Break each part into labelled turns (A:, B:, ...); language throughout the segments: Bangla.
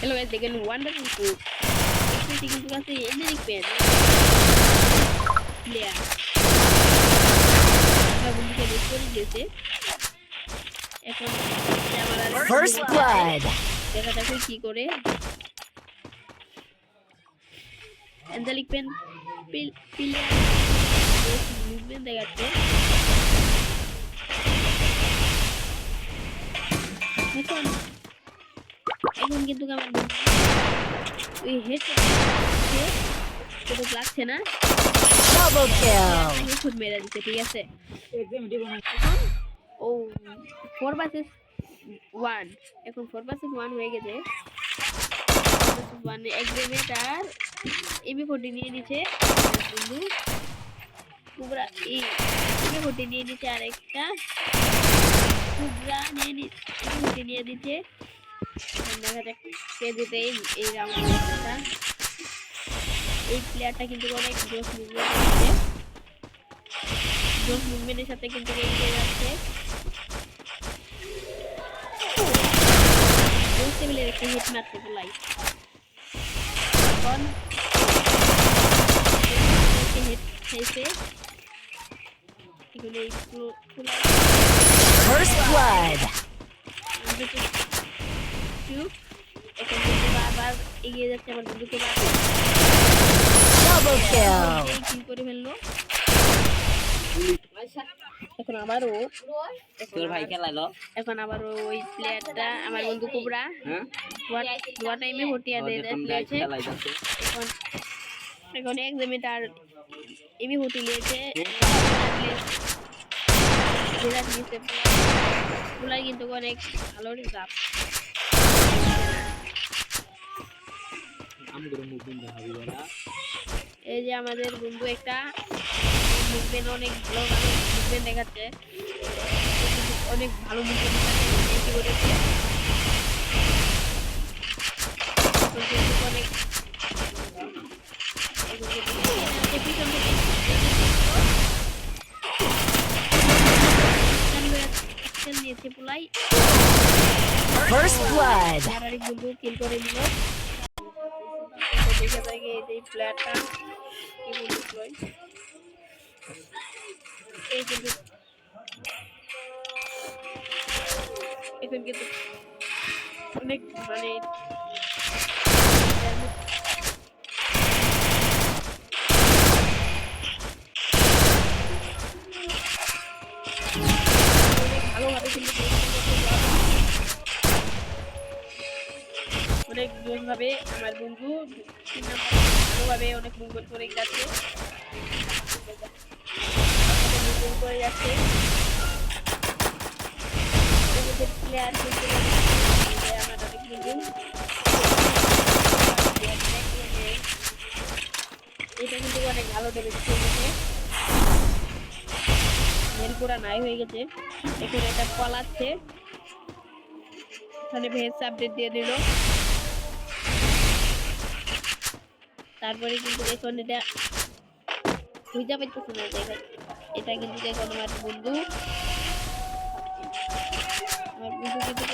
A: Hello guys, দেখেন ওয়ান্ডারফুল ফুড এসেছি কিন্তু কাছে এনারিক পেন প্লেয়ার আমরা বন্ধুকে বেশ করে দিয়েছে এখন আমার
B: ফার্স্ট ব্লাড
A: দেখা যাক কি করে এনারিক পেন প্লেয়ার মুভমেন্ট দেখাচ্ছে এখন কিন্তু আমার ওই হেড তো লাগছে না
B: ডাবল কিল
A: হেডশট মেরে দিতে ঠিক আছে ও 4 ভার্সেস 1 এখন 4 ভার্সেস 1 হয়ে গেছে 1 এক গেমে তার এমবি40 নিয়ে নিছে বন্ধু কুবরা এই এমবি40 নিয়ে নিছে আর একটা কুবরা নিয়ে দিচ্ছে দেখা যাক কে জিতে এই রাউন্ডটা এই প্লেয়ারটা কিন্তু অনেক জোস মুভমেন্টের সাথে কিন্তু এগিয়ে যাচ্ছে জোস টেবিলের একটা হিট মারতে বলাই এখন হিট খেয়েছে এগুলো
B: ফার্স্ট ব্লাড
A: এখন বারবার এগিয়ে যাচ্ছে আমার বন্ধুকে
B: ডাবল
A: কিল করে ফেললো এখন আবারও
C: তোর ভাই খেলালো
A: এখন আবারও ওই প্লেয়ারটা আমার বন্ধু কুবরা ওয়া টাইমে হটিয়া দিয়েছে এখন এক জমি তার এমনি হটি নিয়েছে পুলাই কিন্তু অনেক ভালো রিজার্ভ এই যে আমাদের বন্ধু একটা মুভমেন্ট অনেক ভালো মুভমেন্ট দেখাচ্ছে অনেক ভালো মুভমেন্ট করেছে অনেক নিয়েছে পুলাই
B: ফার্স্ট ব্লাড
A: আরেক বন্ধু কিল করে নিল দেখা যায় এই প্লেয়ারটা কি বলছিল এই কিন্তু এখন কিন্তু অনেক মানে অনেক ভাবে আমার বন্ধু ভালোভাবে অনেক মুভমেন্ট করে যাচ্ছে প্লেয়ার আমার অনেক বন্ধু এটা কিন্তু অনেক ভালো দেখেছে মেল পুরা নাই হয়ে গেছে এখন এটা পালাচ্ছে এখানে ভেজ আপডেট দিয়ে দিল তারপরে কিন্তু এখন এটা বুঝতে পারতেছে না এটা কিন্তু এখন আমার বন্ধু কিন্তু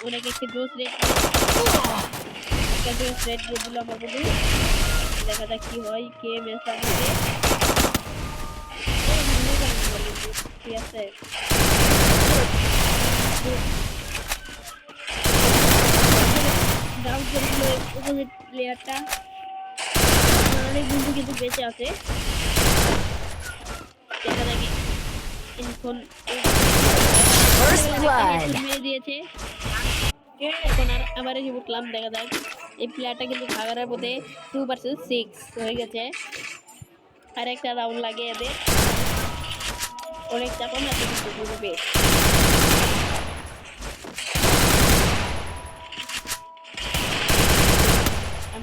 A: অনেক একটি ডোজ রেট দিয়ে দিল আমার বন্ধু দেখা যাক কি হয় কে ম্যাচ আসবে ঠিক আছে প্লেয়ারটা অনেক বন্ধু কিন্তু বেঁচে আছে দেখা যাক এখন মেরে দিয়েছে এখন আবার এসে উঠলাম দেখা যাক এই প্লেয়ারটা কিন্তু ভাগার মধ্যে 2 ভার্সেস 6 হয়ে গেছে আর একটা রাউন্ড লাগে এদের অনেক চাপন আছে কিন্তু গ্রুপে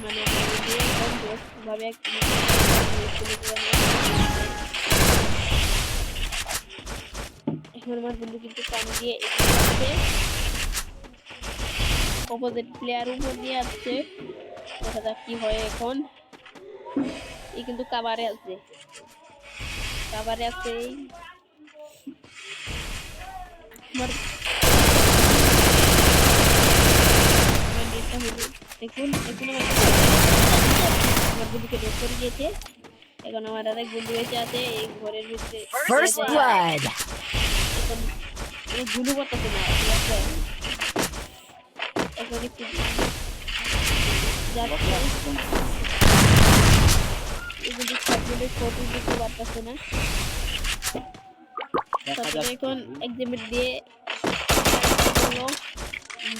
A: মানে ভাবে এখন আমার বন্ধু কিন্তু কাম দিয়ে অপোজিট প্লেয়ার উপর দিয়ে আসছে দেখা যাক কি হয় এখন এই কিন্তু কাভারে আছে আমার দেখুন এখন আমার বন্ধুকে ড্রপ করে দিয়েছে। এখন আমার আরেক বন্ধু বেঁচে আছে এই ঘরের ভিতরে।
B: First blood.
A: এখন গুলো করতেছে না, ঠিক আছে? এখন একটু যাচ্ছে এগুলি সবগুলো ফটো দিতে পারতেছে না।
C: দেখা
A: তারপরে
C: যাক
A: এখন এক্সামিট দিয়ে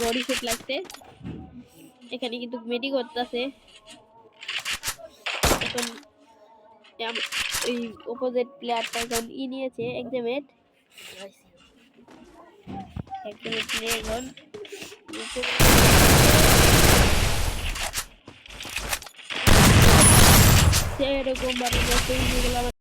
A: বডি সেট লাগছে। এখানে কিন্তু মেডি করতেছে। এখন এই অপোজিট প্লেয়ারটা এখন নিয়েছে এক্সামিট নিয়ে এখন সেরকম ভাবে